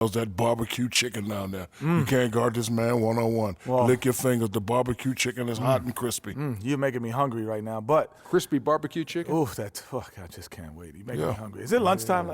That barbecue chicken down there. You can't guard this man one-on-one. Well, lick your fingers. The barbecue chicken is hot and crispy. You're making me hungry right now, but Crispy barbecue chicken? ooh, I just can't wait. You make me hungry. Is it lunchtime?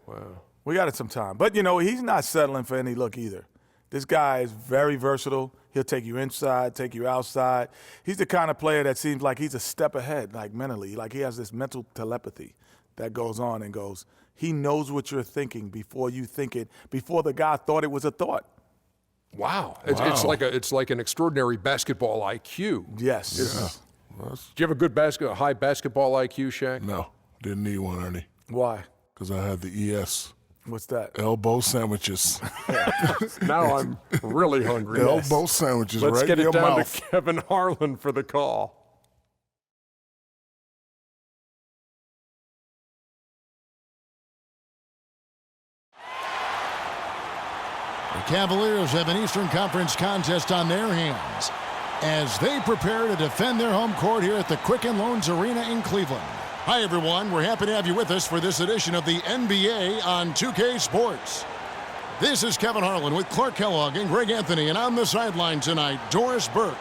Wow. We got it some time. But, you know, he's not settling for any look either. This guy is very versatile. He'll take you inside, take you outside. He's the kind of player that seems like he's a step ahead, like mentally. Like he has this mental telepathy that goes on and goes. He knows what you're thinking before you think it, before the guy thought it was a thought. Wow. It's like an extraordinary basketball IQ. Yes. Yeah. Do you have a good high basketball IQ, Shaq? No, didn't need one, Ernie. Why? Because I had the ES. What's that? Elbow sandwiches. Now I'm really hungry. Elbow sandwiches Let's right get in your it down mouth. to Kevin Harlan for the call. The Cavaliers have an Eastern Conference contest on their hands as they prepare to defend their home court here at the Quicken Loans Arena in Cleveland. Hi, everyone. We're happy to have you with us for this edition of the NBA on 2K Sports. This is Kevin Harlan with Clark Kellogg and Greg Anthony, and on the sideline tonight, Doris Burke.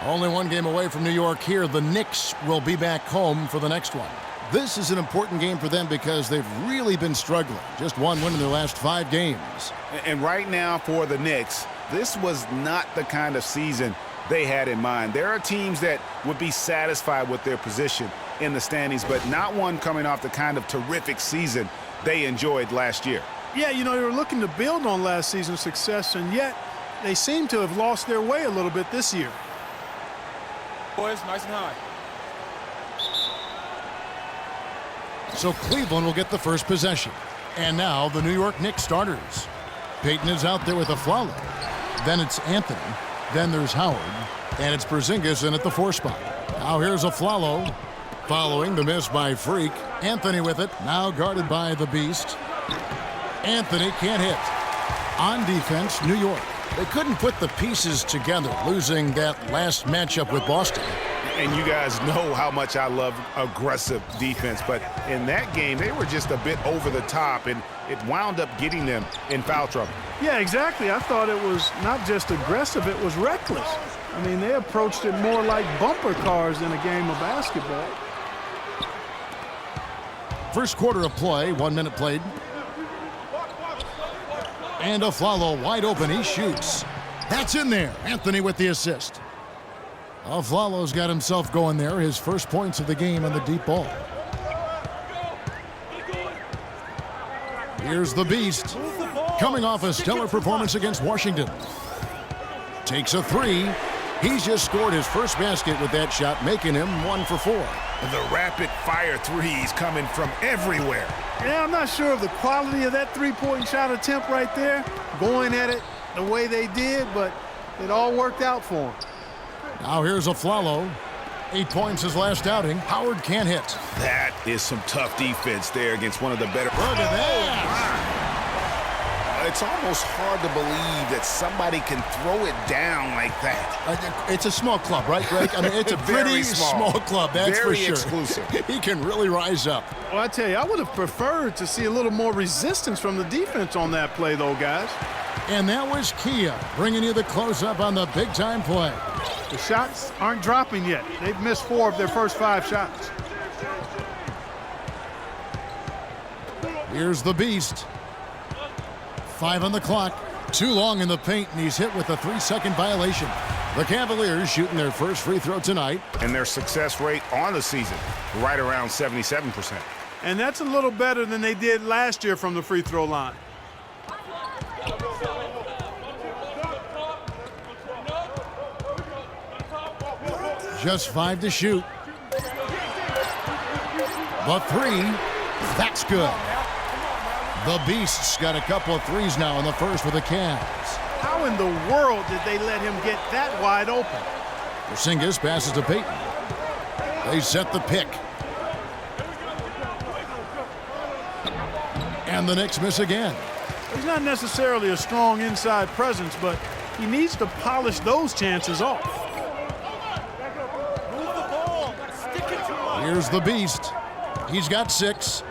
Only one game away from New York here. The Knicks will be back home for the next one. This is an important game for them because they've really been struggling. Just one win in their last 5 games. And right now for the Knicks, this was not the kind of season they had in mind. There are teams that would be satisfied with their position in the standings, but not one coming off the kind of terrific season they enjoyed last year. Yeah, you know, they were looking to build on last season's success, and yet they seem to have lost their way a little bit this year. Boys, nice and high. So Cleveland will get the first possession. And now the New York Knicks starters. Payton is out there with a Flalo. Then it's Anthony. Then there's Howard. And it's Porzingis in at the 4 spot. Now here's a Flalo. Following the miss by Freak. Anthony with it. Now guarded by the Beast. Anthony can't hit. On defense, New York. They couldn't put the pieces together, losing that last matchup with Boston. And you guys know how much I love aggressive defense, but in that game, they were just a bit over the top, and it wound up getting them in foul trouble. Yeah, exactly. I thought it was not just aggressive, it was reckless. I mean, they approached it more like bumper cars in a game of basketball. First quarter of play, 1 minute played. And Aflalo wide open, he shoots. That's in there. Anthony with the assist. Aflalo's got himself going there, his first points of the game on the deep ball. Here's the Beast, coming off a stellar performance against Washington. Takes a 3. He's just scored his first basket with that shot, making him 1 for 4. The rapid-fire threes coming from everywhere. Yeah, I'm not sure of the quality of that three-point shot attempt right there, going at it the way they did, but it all worked out for them. Now here's Aflalo. 8 points his last outing. Howard can't hit. That is some tough defense there against one of the better. Look at that. It's almost hard to believe that somebody can throw it down like that. It's a small club, right, Greg? I mean, it's a pretty small club, that's Very for sure. exclusive. He can really rise up. Well, I tell you, I would have preferred to see a little more resistance from the defense on that play, though, guys. And that was Kia bringing you the close-up on the big-time play. The shots aren't dropping yet. They've missed 4 of their first 5 shots. Here's the Beast. 5 on the clock. Too long in the paint, and he's hit with a 3-second violation. The Cavaliers shooting their first free throw tonight. And their success rate on the season, right around 77%. And that's a little better than they did last year from the free throw line. Just 5 to shoot. The 3, that's good. The Beast's got a couple of threes now in the first for the Cavs. How in the world did they let him get that wide open? Porzingis passes to Payton. They set the pick. And the Knicks miss again. He's not necessarily a strong inside presence, but he needs to polish those chances off. Here's the Beast. He's got 6.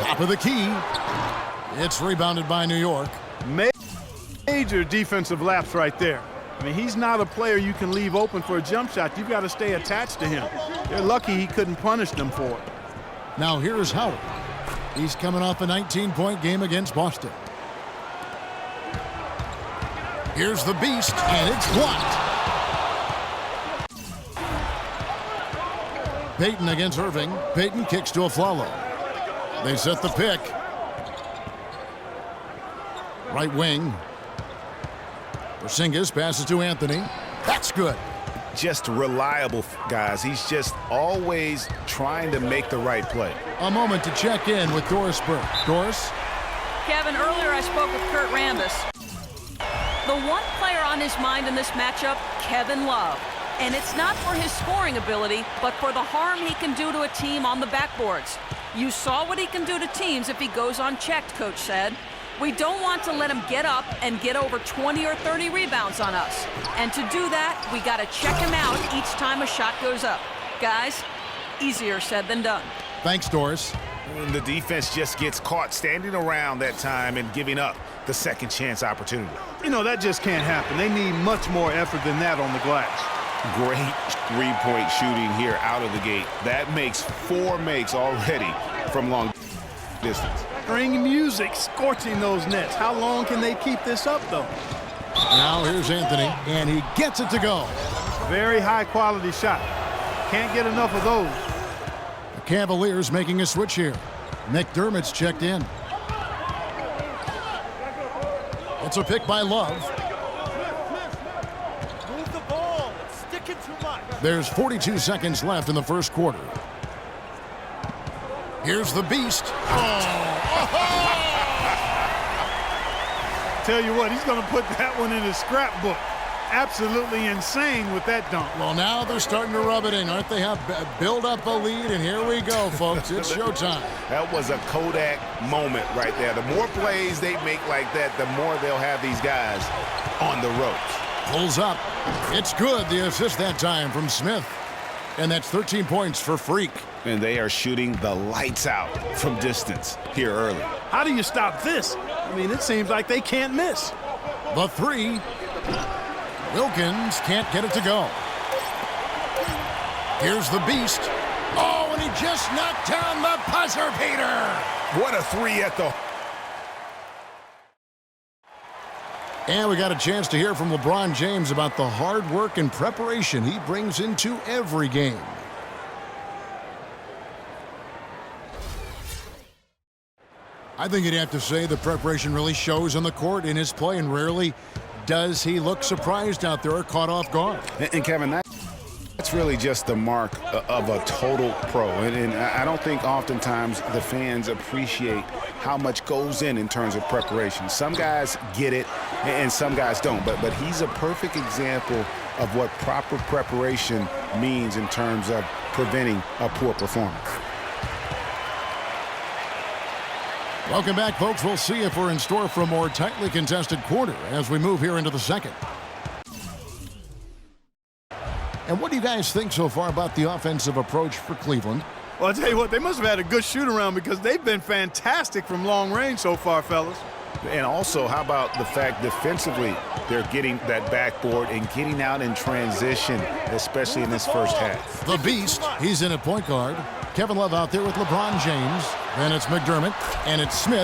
Top of the key. It's rebounded by New York. Major defensive lapse right there. I mean, he's not a player you can leave open for a jump shot. You've got to stay attached to him. They're lucky he couldn't punish them for it. Now here's Howard. He's coming off a 19-point game against Boston. Here's the beast, and it's blocked. Payton against Irving. Payton kicks to Aflalo. They set the pick. Right wing. Porzingis passes to Anthony. That's good. Just reliable, guys. He's just always trying to make the right play. A moment to check in with Doris Burke. Doris? Kevin, earlier I spoke with Kurt Rambis. The one player on his mind in this matchup, Kevin Love. And it's not for his scoring ability, but for the harm he can do to a team on the backboards. You saw what he can do to teams if he goes unchecked, Coach said. We don't want to let him get up and get over 20 or 30 rebounds on us. And to do that, we got to check him out each time a shot goes up. Guys, easier said than done. Thanks, Doris. And the defense just gets caught standing around that time and giving up the second chance opportunity. You know, that just can't happen. They need much more effort than that on the glass. Great three-point shooting here out of the gate. That makes 4 makes already from long distance. String music scorching those nets. How long can they keep this up, though? Now here's Anthony, and he gets it to go. Very high-quality shot. Can't get enough of those. The Cavaliers making a switch here. McDermott's checked in. It's a pick by Love. Move the ball. It's sticking too much. There's 42 seconds left in the first quarter. Here's the beast. Tell you what, he's going to put that one in his scrapbook. Absolutely insane with that dunk. Well, now they're starting to rub it in, aren't they? Have build up a lead, and here we go, folks. It's showtime. That was a Kodak moment right there. The more plays they make like that, the more they'll have these guys on the ropes. Pulls up. It's good. The assist that time from Smith. And that's 13 points for Freak. And they are shooting the lights out from distance here early. How do you stop this? I mean, it seems like they can't miss. The three. Wilkins can't get it to go. Here's the beast. Oh, and he just knocked down the buzzer beater. What a three at the... And we got a chance to hear from LeBron James about the hard work and preparation he brings into every game. I think you'd have to say the preparation really shows on the court in his play, and rarely does he look surprised out there or caught off guard. And Kevin, that's really just the mark of a total pro. And I don't think oftentimes the fans appreciate how much goes in terms of preparation. Some guys get it and some guys don't. But he's a perfect example of what proper preparation means in terms of preventing a poor performance. Welcome back, folks. We'll see if we're in store for a more tightly contested quarter as we move here into the second. And what do you guys think so far about the offensive approach for Cleveland? Well, I'll tell you what, they must have had a good shoot-around because they've been fantastic from long range so far, fellas. And also, how about the fact defensively they're getting that backboard and getting out in transition, especially in this first half. The beast, he's in at point guard. Kevin Love out there with LeBron James. Then it's McDermott, and it's Smith.